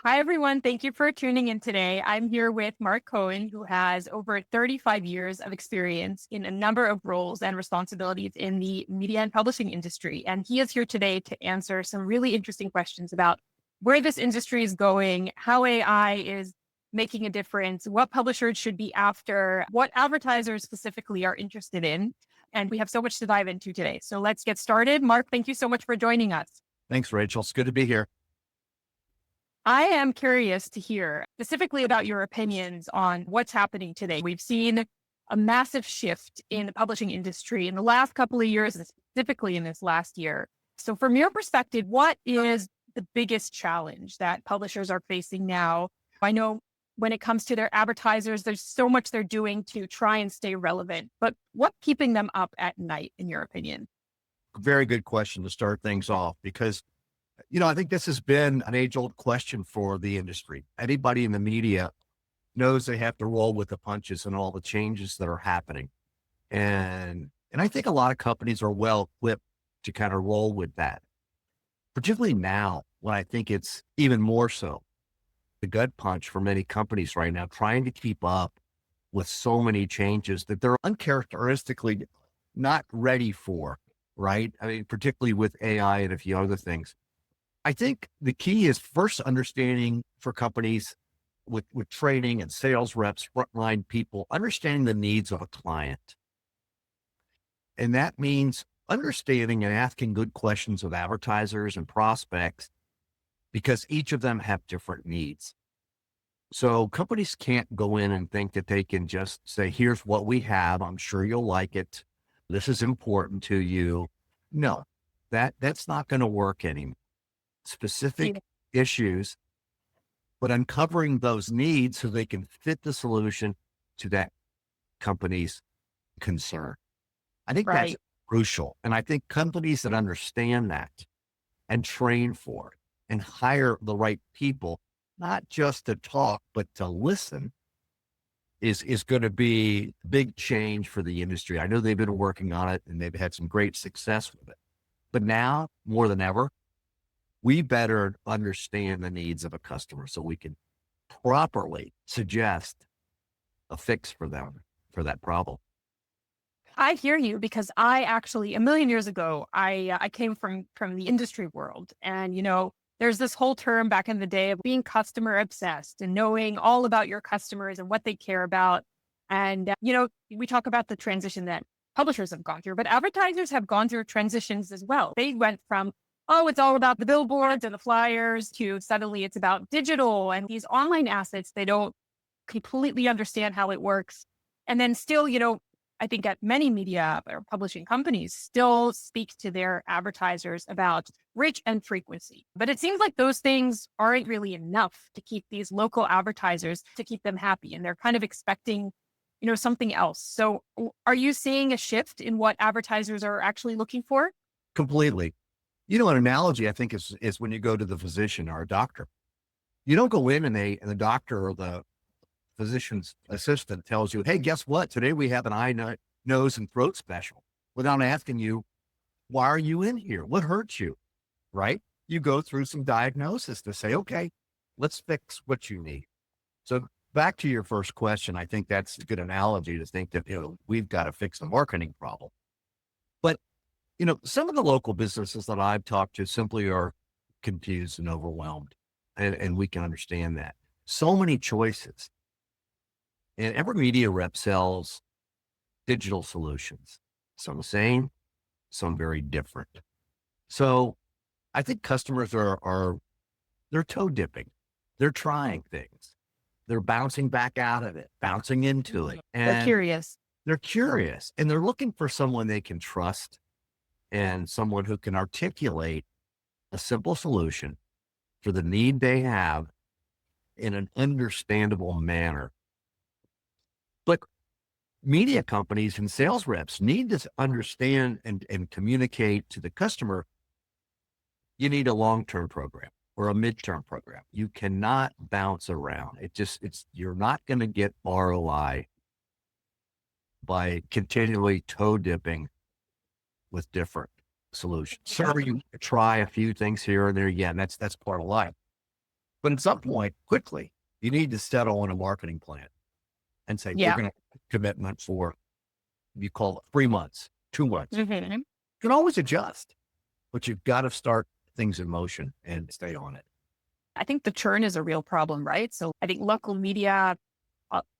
Hi, everyone. Thank you for tuning in today. I'm here with Mark Cohen, who has over 35 years of experience in a number of roles and responsibilities in the media and publishing industry. And he is here today to answer some really interesting questions about where this industry is going, how AI is making a difference, what publishers should be after, what advertisers specifically are interested in. And we have so much to dive into today. So let's get started. Mark, thank you so much for joining us. Thanks, Rachel. It's good to be here. I am curious to hear specifically about your opinions on what's happening today. We've seen a massive shift in the publishing industry in the last couple of years, and specifically in this last year. So from your perspective, what is the biggest challenge that publishers are facing now? I know when it comes to their advertisers, there's so much they're doing to try and stay relevant, but what's keeping them up at night, in your opinion? Very good question to start things off because, I think this has been an age-old question for the industry. Anybody in the media knows they have to roll with the punches and all the changes that are happening. And I think a lot of companies are well equipped to kind of roll with that, particularly now when I think it's even more so the gut punch for many companies right now, trying to keep up with so many changes that they're uncharacteristically not ready for, right? I mean, particularly with AI and a few other things. I think the key is first understanding for companies with training and sales reps, frontline people, understanding the needs of a client. And that means understanding and asking good questions of advertisers and prospects because each of them have different needs. So companies can't go in and think that they can just say, here's what we have. I'm sure you'll like it. This is important to you. No, that's not going to work anymore. Specific issues, but uncovering those needs so they can fit the solution to that company's concern. I think that's Right. crucial. And I think companies that understand that and train for it and hire the right people, not just to talk, but to listen is going to be a big change for the industry. I know they've been working on it and they've had some great success with it, but now more than ever, we better understand the needs of a customer so we can properly suggest a fix for them for that problem. I hear you because I actually, a million years ago, I came from the industry world, and there's this whole term back in the day of being customer obsessed and knowing all about your customers and what they care about. And we talk about the transition that publishers have gone through, but advertisers have gone through transitions as well. They went from, oh, it's all about the billboards and the flyers to suddenly it's about digital and these online assets. They don't completely understand how it works. And then still, I think at many media or publishing companies still speak to their advertisers about reach and frequency. But it seems like those things aren't really enough to keep these local advertisers, to keep them happy. And they're kind of expecting, something else. So are you seeing a shift in what advertisers are actually looking for? Completely. An analogy I think is when you go to the physician or a doctor. You don't go in and the doctor or the physician's assistant tells you, hey, guess what? Today we have an eye, nose, and throat special without asking you, why are you in here? What hurts you? Right? You go through some diagnosis to say, okay, let's fix what you need. So back to your first question, I think that's a good analogy to think that, we've got to fix the marketing problem. But, some of the local businesses that I've talked to simply are confused and overwhelmed. And we can understand that. So many choices. And every media rep sells digital solutions, some the same, some very different. So I think customers they're toe dipping. They're trying things. They're bouncing back out of it, bouncing into it. They're And curious. they're curious and they're looking for someone they can trust and someone who can articulate a simple solution for the need they have in an understandable manner. But media companies and sales reps need to understand and communicate to the customer. You need a long-term program or a midterm program. You cannot bounce around. You're not going to get ROI by continually toe dipping with different solutions. Sure, you try a few things here and there. Yeah, and that's part of life. But at some point, quickly, you need to settle on a marketing plan and say, we're Yeah. going to commitment for, you call it 3 months, 2 months. You Hmm. can always adjust, but you've got to start things in motion and stay on it. I think the churn is a real problem, right? So I think local media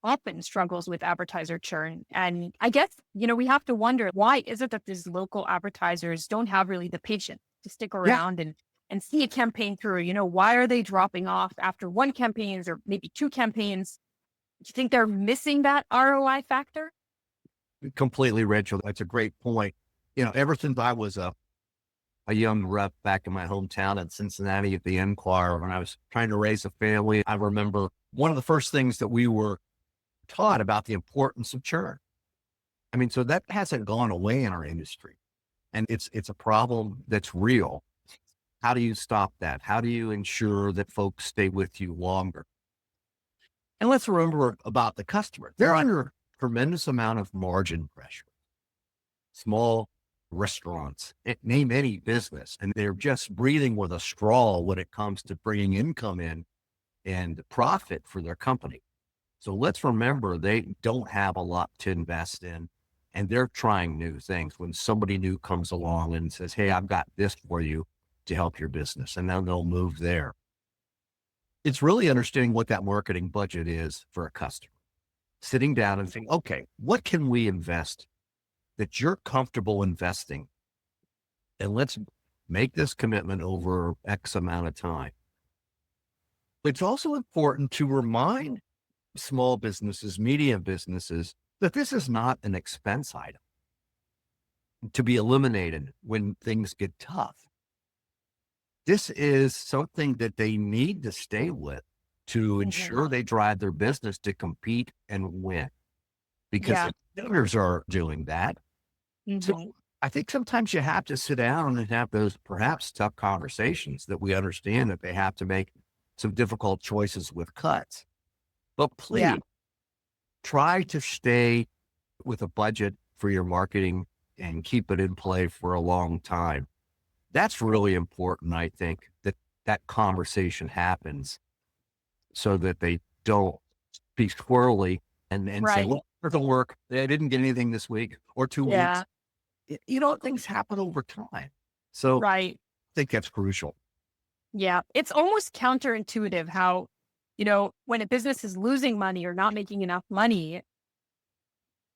often struggles with advertiser churn. And I guess, we have to wonder, why is it that these local advertisers don't have really the patience to stick Yeah. around and see a campaign through? Why are they dropping off after one campaign or maybe two campaigns? Do you think they're missing that ROI factor? Completely, Rachel. That's a great point. Ever since I was a young rep back in my hometown in Cincinnati at the Enquirer, when I was trying to raise a family, I remember one of the first things that we were taught about the importance of churn. I mean, so that hasn't gone away in our industry, and it's a problem that's real. How do you stop that? How do you ensure that folks stay with you longer? And let's remember about the customer. They're under a tremendous amount of margin pressure. Small restaurants, name any business, and they're just breathing with a straw when it comes to bringing income in and profit for their company. So let's remember they don't have a lot to invest in, and they're trying new things. When somebody new comes along and says, hey, I've got this for you to help your business, and then they'll move there. It's really understanding what that marketing budget is for a customer, sitting down and saying, okay, what can we invest that you're comfortable investing? And let's make this commitment over X amount of time. It's also important to remind small businesses, medium businesses, that this is not an expense item to be eliminated when things get tough. This is something that they need to stay with to Mhm. ensure they drive their business to compete and win, because Yeah. the competitors are doing that. So Hmm. I think sometimes you have to sit down and have those perhaps tough conversations, that we understand that they have to make some difficult choices with cuts. But Yeah. please try to stay with a budget for your marketing and keep it in play for a long time. That's really important. I think that that conversation happens so that they don't be squirrely and say, Right. well, it doesn't work. I didn't get anything this week or 2 weeks. Yeah. Things happen over time. So I Right. think that's crucial. Yeah. It's almost counterintuitive how, when a business is losing money or not making enough money,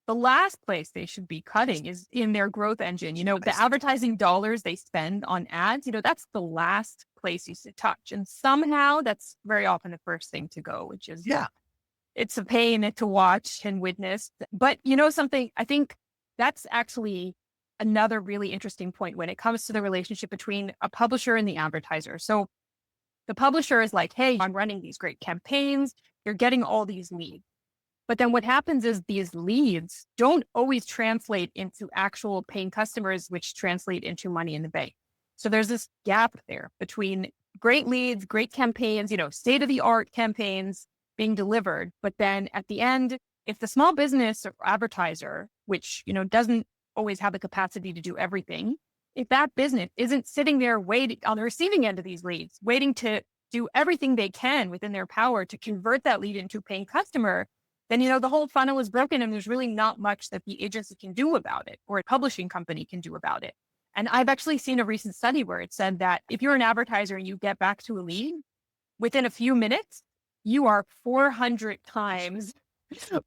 the last place they should be cutting is in their growth engine. The Yes. advertising dollars they spend on ads, that's the last place you should touch. And somehow that's very often the first thing to go, which is, Yeah. it's a pain to watch and witness. But something, I think that's actually another really interesting point when it comes to the relationship between a publisher and the advertiser. So the publisher is like, hey, I'm running these great campaigns. You're getting all these leads. But then what happens is these leads don't always translate into actual paying customers, which translate into money in the bank. So there's this gap there between great leads, great campaigns, state of the art campaigns being delivered. But then at the end, if the small business or advertiser, which, doesn't always have the capacity to do everything, if that business isn't sitting there waiting on the receiving end of these leads, waiting to do everything they can within their power to convert that lead into a paying customer, then the whole funnel is broken and there's really not much that the agency can do about it or a publishing company can do about it. And I've actually seen a recent study where it said that if you're an advertiser and you get back to a lead within a few minutes, you are 400 times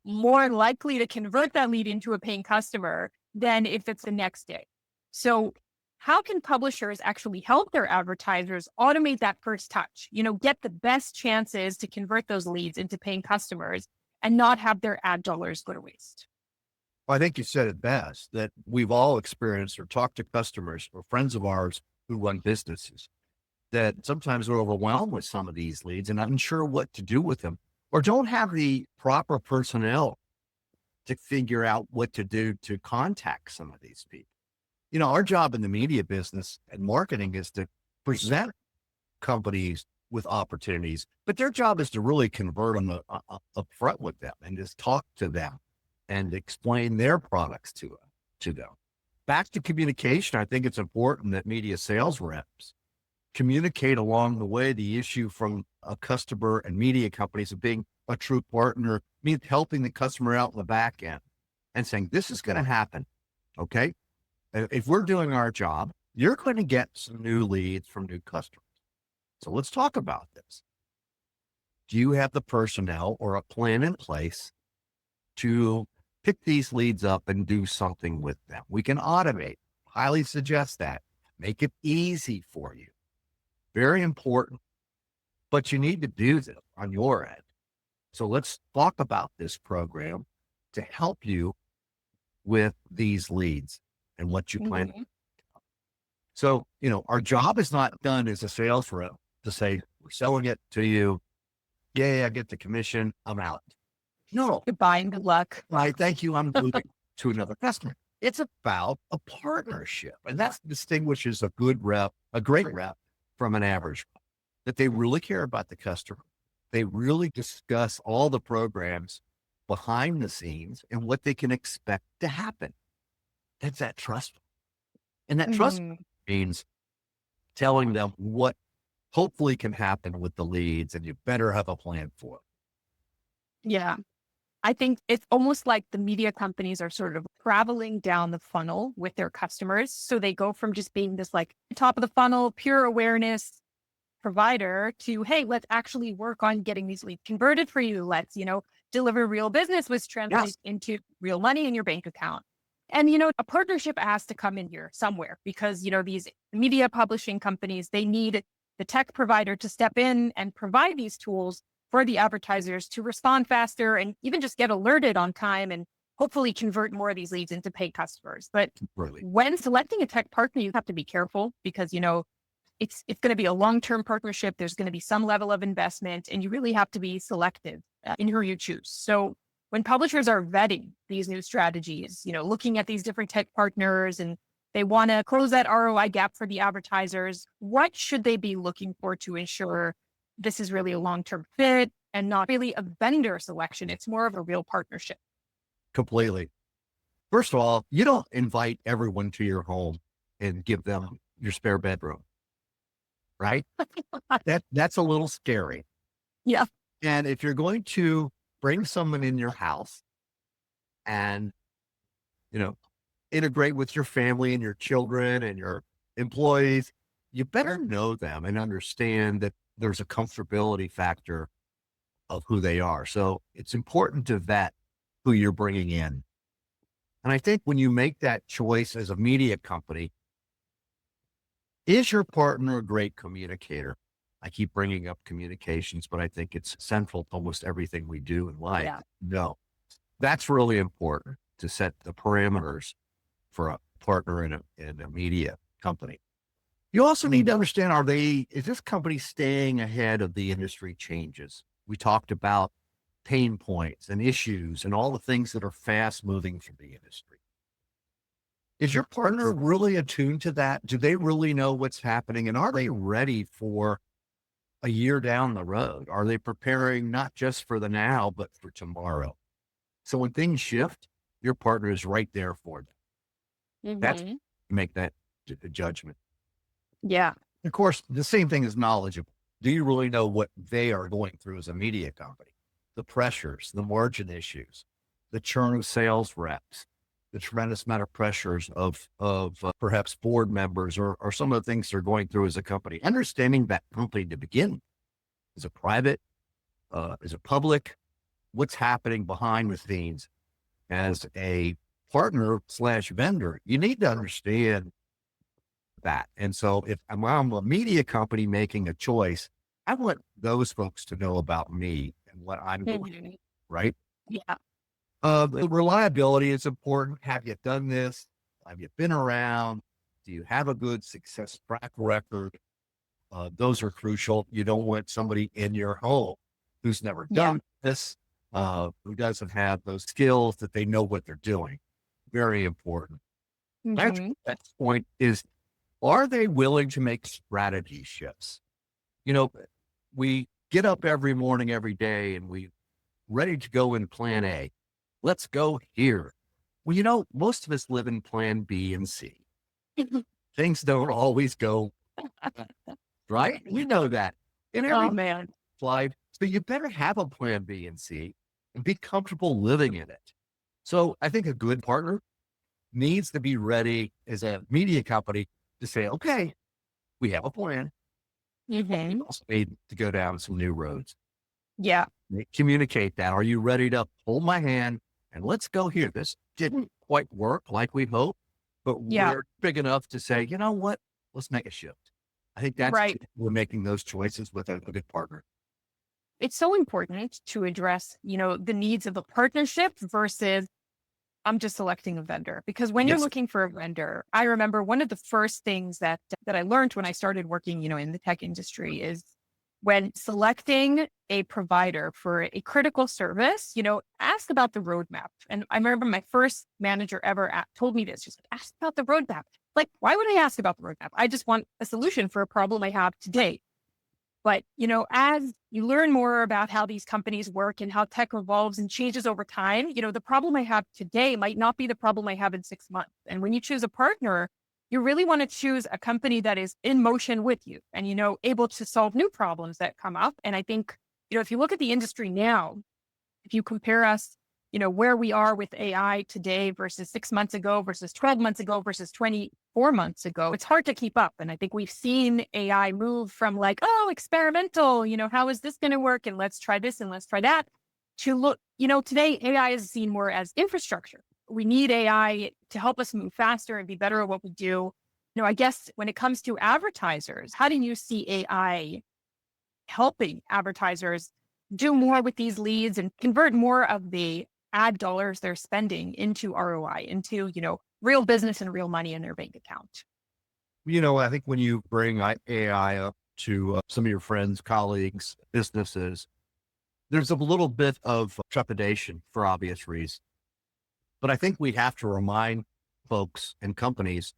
more likely to convert that lead into a paying customer than if it's the next day. So how can publishers actually help their advertisers automate that first touch, get the best chances to convert those leads into paying customers and not have their ad dollars go to waste? Well, I think you said it best, that we've all experienced or talked to customers or friends of ours who run businesses that sometimes are overwhelmed with some of these leads and unsure what to do with them, or don't have the proper personnel to figure out what to do to contact some of these people. Our job in the media business and marketing is to present companies with opportunities, but their job is to really convert them up front with them and just talk to them and explain their products to them. Back to communication, I think it's important that media sales reps communicate along the way the issue from a customer and media companies of being a true partner means helping the customer out in the back end and saying, this is going to happen. Okay. If we're doing our job, you're going to get some new leads from new customers. So let's talk about this. Do you have the personnel or a plan in place to pick these leads up and do something with them? We can automate. Highly suggest that. Make it easy for you. Very important, but you need to do this on your end. So let's talk about this program to help you with these leads and what you plan. Mhm. So, our job is not done as a sales rep to say, we're selling it to you. Yay, I get the commission. I'm out. No, Goodbye and good luck. I thank you. I'm moving to another customer. It's about a partnership. And that distinguishes a good rep, a great rep from an average rep, that they really care about the customer. They really discuss all the programs behind the scenes and what they can expect to happen. That's that trust. And that trust Mhm. means telling them what hopefully can happen with the leads, and you better have a plan for it. Yeah. I think it's almost like the media companies are sort of traveling down the funnel with their customers. So they go from just being this like top of the funnel, pure awareness provider to, hey, let's actually work on getting these leads converted for you. Let's, deliver real business, which Yes, translates into real money in your bank account. And, a partnership has to come in here somewhere because, these media publishing companies, they need the tech provider to step in and provide these tools for the advertisers to respond faster and even just get alerted on time and hopefully convert more of these leads into paid customers. But really. when selecting a tech partner, you have to be careful because, it's going to be a long-term partnership. There's going to be some level of investment, and you really have to be selective in who you choose. So when publishers are vetting these new strategies, looking at these different tech partners and they want to close that ROI gap for the advertisers, what should they be looking for to ensure this is really a long-term fit and not really a vendor selection? It's more of a real partnership. Completely. First of all, you don't invite everyone to your home and give them your spare bedroom, right? That's a little scary. Yeah. And if you're going to bring someone in your house and, you know, integrate with your family and your children and your employees, you better know them and understand that there's a comfortability factor of who they are. So it's important to vet who you're bringing in. And I think when you make that choice as a media company, is your partner a great communicator? I keep bringing up communications, but I think it's central to almost everything we do in life. Yeah. No, that's really important to set the parameters for a partner in a media company. You also need to understand, is this company staying ahead of the industry changes? We talked about pain points and issues and all the things that are fast moving through the industry. Is your partner really attuned to that? Do they really know what's happening? And are they ready for a year down the road? Are they preparing not just for the now, but for tomorrow? So when things shift, your partner is right there for them. That's Hmm. make that judgment. Yeah. Of course, the same thing is knowledgeable. Do you really know what they are going through as a media company? The pressures, the margin issues, the churn of sales reps, the tremendous amount of pressures of perhaps board members or some of the things they're going through as a company. Understanding that company to begin with. Is it private? Is it public? What's happening behind the scenes as a partner slash vendor? You need to understand that. And so if I'm a media company making a choice, I want those folks to know about me and what I'm doing, Mhm. right? Yeah. The reliability is important. Have you done this? Have you been around? Do you have a good success track record? Those are crucial. You don't want somebody in your home who's never Yeah. done this, who doesn't have those skills that they know what they're doing. Very important. Hmm. Next point is, are they willing to make strategy shifts? You know, we get up every morning, every day, and we ready to go in plan A. Let's go here. Well, most of us live in plan B and C. Things don't always go right. We know that. And Oh every man. slide. So you better have a plan B and C and be comfortable living in it. So I think a good partner needs to be ready as a media company to say, okay, we have a plan. We Hmm. also need to go down some new roads. Yeah. They communicate that. Are you ready to hold my hand and let's go here? This didn't quite work like we hoped, but Yeah. we're big enough to say, you know what? Let's make a shift. I think that's Right. we're making those choices with a good partner. It's so important to address, the needs of a partnership versus I'm just selecting a vendor. Because when you're Yes. looking for a vendor, I remember one of the first things that I learned when I started working, in the tech industry is when selecting a provider for a critical service, ask about the roadmap. And I remember my first manager ever told me this, just like, ask about the roadmap. Like, why would I ask about the roadmap? I just want a solution for a problem I have today. But, as you learn more about how these companies work and how tech evolves and changes over time, the problem I have today might not be the problem I have in 6 months. And when you choose a partner, you really want to choose a company that is in motion with you and, able to solve new problems that come up. And I think, if you look at the industry now, if you compare us, where we are with AI today versus 6 months ago versus 12 months ago versus 24 months ago, it's hard to keep up. And I think we've seen AI move from like, oh, experimental, how is this going to work? And let's try this and let's try that to look, today AI is seen more as infrastructure. We need AI to help us move faster and be better at what we do. I guess when it comes to advertisers, how do you see AI helping advertisers do more with these leads and convert more of the ad dollars they're spending into ROI, into, real business and real money in their bank account? I think when you bring AI up to some of your friends, colleagues, businesses, there's a little bit of trepidation for obvious reasons. But I think we have to remind folks and companies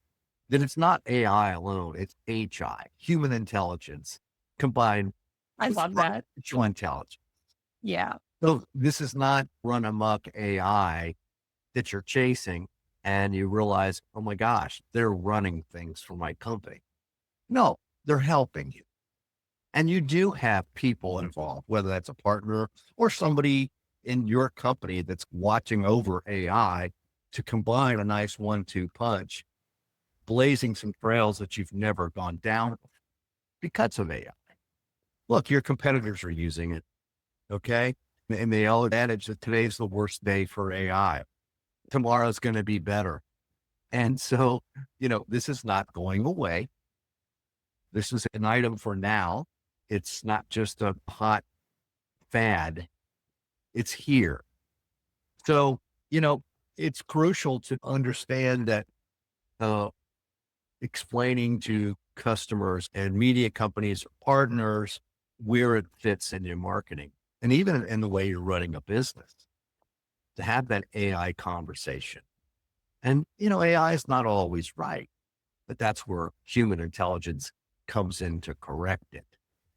that it's not AI alone, it's HI, human intelligence combined I with love that. artificial intelligence. Yeah. So this is not run amok AI that you're chasing and you realize, oh my gosh, they're running things for my company. No, they're helping you. And you do have people involved, whether that's a partner or somebody in your company that's watching over AI to combine a nice 1-2 punch, blazing some trails that you've never gone down because of AI. Look, your competitors are using it. Okay. And the old adage that today's the worst day for AI. Tomorrow's going to be better. And so, this is not going away. This is an item for now. It's not just a hot fad. It's here. So, it's crucial to understand that uh, explaining to customers and media companies, partners, where it fits in your marketing and even in the way you're running a business to have that AI conversation. And, AI is not always right, but that's where human intelligence comes in to correct it.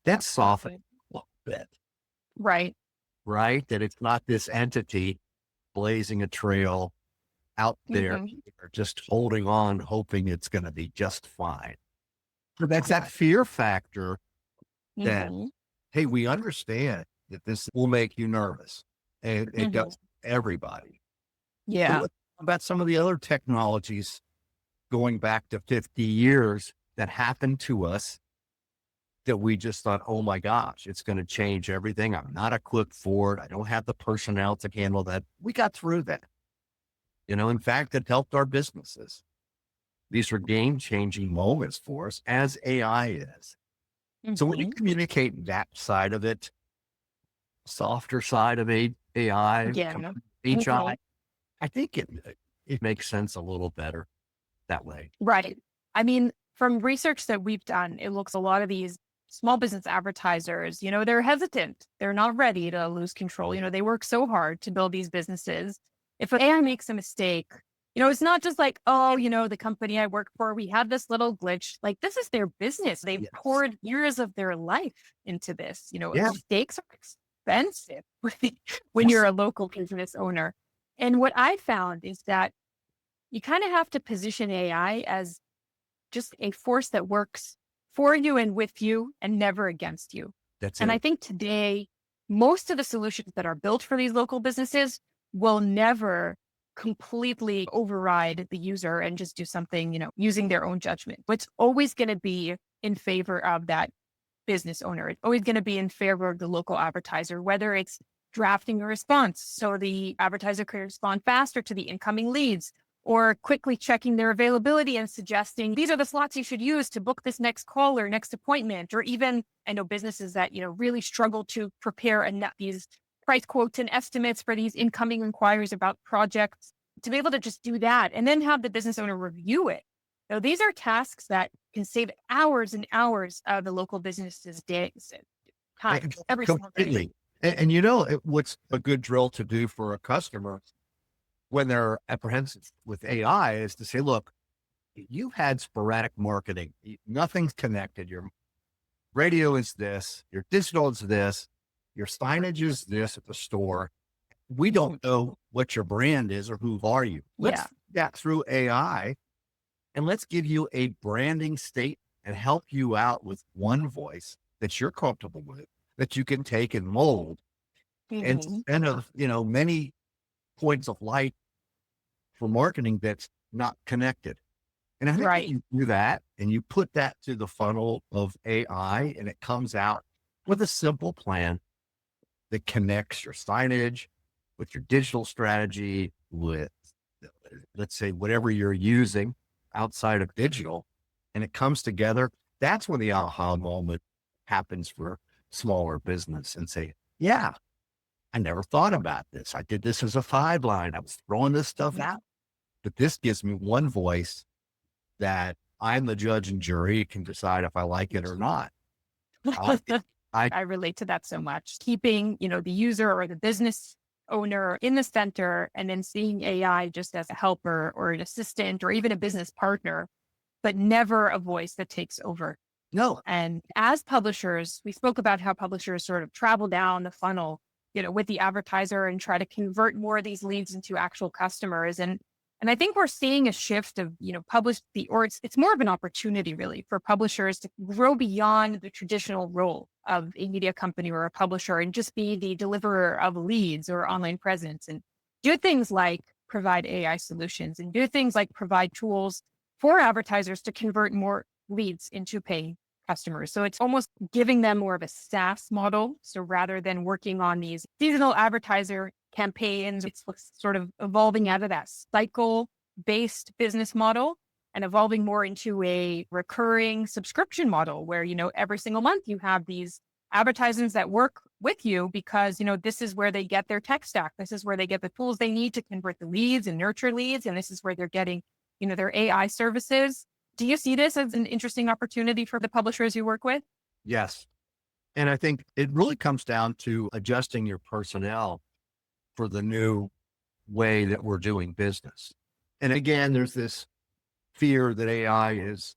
That's softening Absolutely. a little bit, Right. right? That it's not this entity blazing a trail out there, Hmm. or just holding on, hoping it's going to be just fine. So that's that fear factor that, Hmm. hey, we understand that this will make you nervous. And it Hmm. does everybody. But Yeah. what about some of the other technologies going back to 50 years that happened to us that we just thought, oh my gosh, it's going to change everything. I'm not equipped for it. I don't have the personnel to handle that. We got through that. In fact, it helped our businesses. These are game changing moments for us as AI is. So when you Hmm. communicate that side of it, softer side of AI, Yeah. HI, Hmm. I think it makes sense a little better that way. Right. I mean, from research that we've done, it looks a lot of these small business advertisers, they're hesitant. They're not ready to lose control. They work so hard to build these businesses. If AI makes a mistake, it's not just like, oh, the company I work for, we had this little glitch. Like, this is their business. They've Yes. poured years of their life into this. Yeah. Mistakes are expensive when you're Yes. a local business owner. And what I found is that you kind of have to position AI as just a force that works for you and with you and never against you. That's And I it. think today, most of the solutions that are built for these local businesses will never completely override the user and just do something, using their own judgment. It's always going to be in favor of that business owner. It's always going to be in favor of the local advertiser, whether it's drafting a response so the advertiser can respond faster to the incoming leads, or quickly checking their availability and suggesting these are the slots you should use to book this next call or next appointment. Or even, I know businesses that really struggle to prepare these price quotes and estimates for these incoming inquiries about projects, to be able to just do that and then have the business owner review it. So these are tasks that can save hours and hours of the local business's days and time And every single day. completely. And what's a good drill to do for a customer when they're apprehensive with AI is to say, look, you've had sporadic marketing. Nothing's connected. Your radio is this, your digital is this, your signage is this at the store. We don't know what your brand is or who are you. Let's Yeah. do that through AI, and let's give you a branding state and help you out with one voice that you're comfortable with, that you can take and mold, and Mhm. instead of, many points of light for marketing that's not connected. And I think when Right. you do that and you put that to the funnel of AI and it comes out with a simple plan that connects your signage with your digital strategy, with, let's say, whatever you're using outside of digital, and it comes together, that's when the aha moment happens for smaller business and say, yeah, I never thought about this. I did this as a sideline. I was throwing this stuff Mhm. out, but this gives me one voice that I'm the judge and jury, can decide if I like it or not. I, I, I relate to that so much. Keeping, the user or the business owner in the center, and then seeing AI just as a helper or an assistant or even a business partner, but never a voice that takes over. no, And as publishers, we spoke about how publishers sort of travel down the funnel, with the advertiser and try to convert more of these leads into actual customers. And I think we're seeing a shift of, or it's more of an opportunity really for publishers to grow beyond the traditional role of a media company or a publisher and just be the deliverer of leads or online presence, and do things like provide AI solutions and do things like provide tools for advertisers to convert more leads into paying customers. So it's almost giving them more of a SaaS model. So rather than working on these seasonal advertiser campaigns, it's sort of evolving out of that cycle based business model and evolving more into a recurring subscription model where, every single month you have these advertisements that work with you because, this is where they get their tech stack. This is where they get the tools they need to convert the leads and nurture leads. And this is where they're getting, their AI services. Do you see this as an interesting opportunity for the publishers you work with? yes. And I think it really comes down to adjusting your personnel for the new way that we're doing business. And again, there's this fear that AI is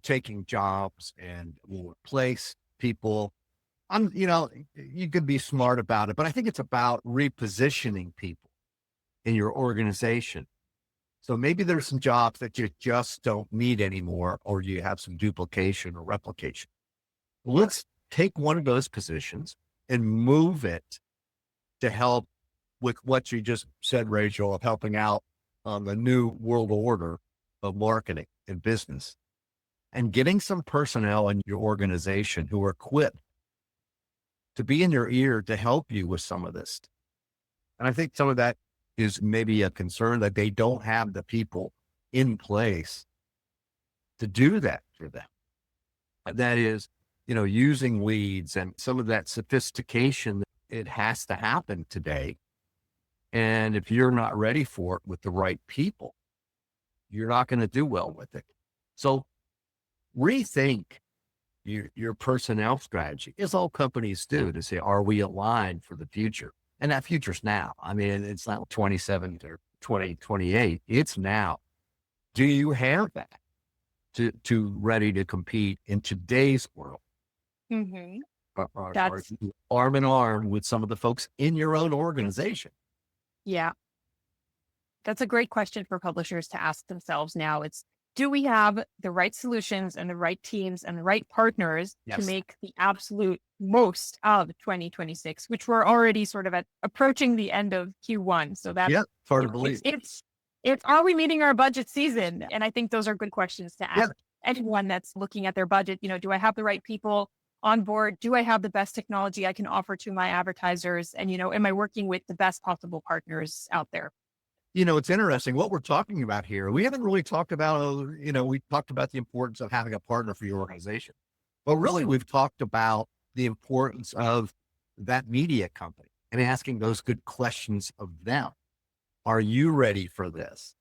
taking jobs and will replace people. You could be smart about it, but I think it's about repositioning people in your organization. So maybe there's some jobs that you just don't need anymore, or you have some duplication or replication. Let's take one of those positions and move it to help with what you just said, Rachel, of helping out on the new world order of marketing and business, and getting some personnel in your organization who are equipped to be in your ear to help you with some of this. And I think some of that is maybe a concern that they don't have the people in place to do that for them. That is, using leads and some of that sophistication. It has to happen today. And if you're not ready for it with the right people, you're not going to do well with it. So rethink your personnel strategy, as all companies do, to say, are we aligned for the future? And that future's now. I mean, it's not 27 or 2028. It's now. Do you have that to ready to compete in today's world? Hmm. Are That's, you arm in arm with some of the folks in your own organization? yeah, that's a great question for publishers to ask themselves now. do we have the right solutions and the right teams and the right partners to Yes. make the absolute most of 2026, which we're already sort of approaching the end of Q1. So that's, Yeah. It's hard you to know, believe. it's, are we meeting our budget season? And I think those are good questions to Yeah. ask anyone that's looking at their budget. Do I have the right people on board? Do I have the best technology I can offer to my advertisers? And, am I working with the best possible partners out there? It's interesting what we're talking about here. We haven't really talked about, we talked about the importance of having a partner for your organization, but really we've talked about the importance of that media company and asking those good questions of them. Are you ready for this?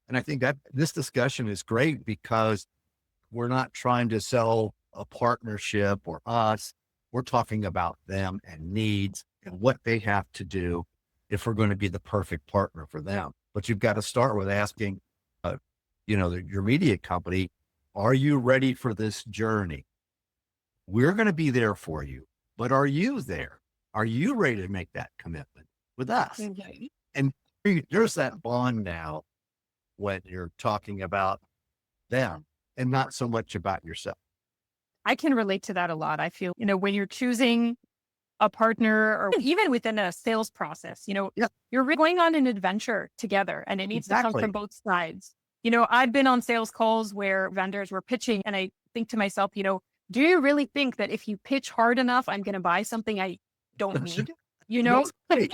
And I think that this discussion is great because we're not trying to sell a partnership or us. We're talking about them and needs and what they have to do if we're going to be the perfect partner for them. But you've got to start with asking, your media company, are you ready for this journey? We're going to be there for you, but are you there? Are you ready to make that commitment with us? Okay. And there's that bond now when you're talking about them and not so much about yourself. I can relate to that a lot. I feel, when you're choosing a partner or even within a sales process, Yeah, you're going on an adventure together and it needs to come from exactly. both sides. I've been on sales calls where vendors were pitching and I think to myself, do you really think that if you pitch hard enough, I'm going to buy something I don't need? You No, know? hey,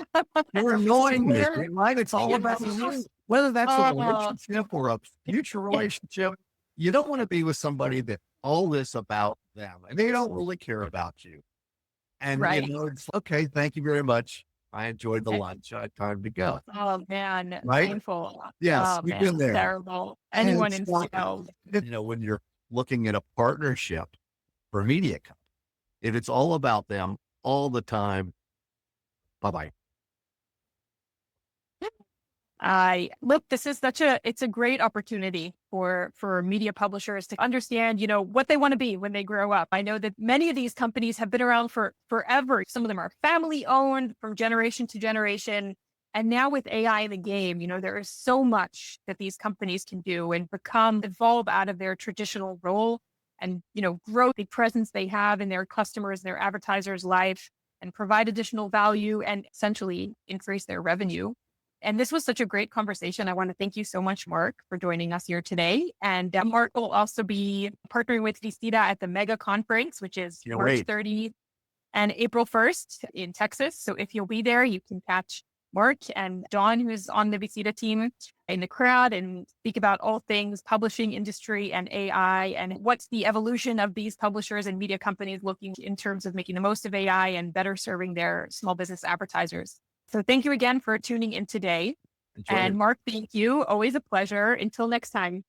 you're annoying me, Where- right? It's all about you. Whether that's a uh, relationship or a future relationship, you don't want to be with somebody that all this about them and they don't really care about you. And right. it's okay. Thank you very much. I enjoyed the lunch. I had time to go. Oh man, Right? painful. Yes, Oh we've man, been there. terrible. And Anyone it's in not, sales. when you're looking at a partnership for a media company, if it's all about them all the time, bye bye. I look, this is it's a great opportunity for media publishers to understand, what they want to be when they grow up. I know that many of these companies have been around for forever. Some of them are family owned from generation to generation. And now with AI in the game, there is so much that these companies can do and evolve out of their traditional role and, grow the presence they have in their customers, their advertisers' life and provide additional value and essentially increase their revenue. And this was such a great conversation. I want to thank you so much, Mark, for joining us here today. And Mark will also be partnering with Visita at the Mega Conference, which is Can't March wait. 30th and April 1st in Texas. So if you'll be there, you can catch Mark and Dawn, who's on the Visita team, in the crowd and speak about all things publishing industry and AI and what's the evolution of these publishers and media companies looking in terms of making the most of AI and better serving their small business advertisers. So thank you again for tuning in today. Enjoy And it. Mark, thank you. Always a pleasure. Until next time.